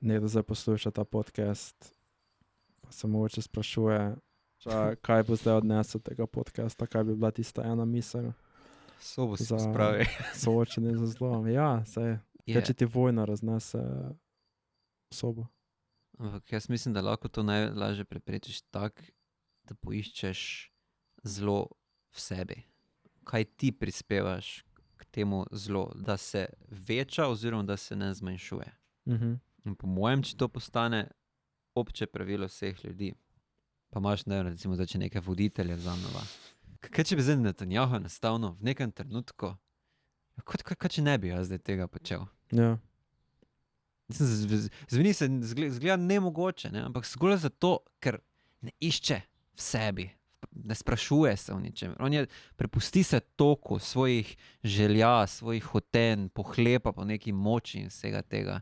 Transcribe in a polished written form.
nekdo zdaj posluša ta podcast, pa se mogoče sprašuje, kaj bo zdaj odnesel tega podcasta, kaj bi bila tista ena misel Sobo si za spravi. soočenje z zlom. Ja, saj, kaj če ti vojna raznese sobo. Ampak jaz mislim, da lahko to najlažje preprečiš tako, da poiščeš zlo v sebi. Kaj ti prispevaš k temu zlo, da se veča oziroma da se ne zmanjšuje. In po mojem, če to postane obče pravilo vseh ljudi, pa imaš, ne vem, recimo, če neke voditelje vzameva. Kaj če bi zdaj Netanjahu enostavno v nekem trenutku, kaj če ne bi jaz zdaj tega počel? Ja. Zveni se, zgleda nemogoče, ne? Ampak zgolj zato, ker ne išče v sebi, ne sprašuje se o ničem. On prepusti se toku svojih želja, svojih hotenj, pohlepa po neki moči in vsega tega.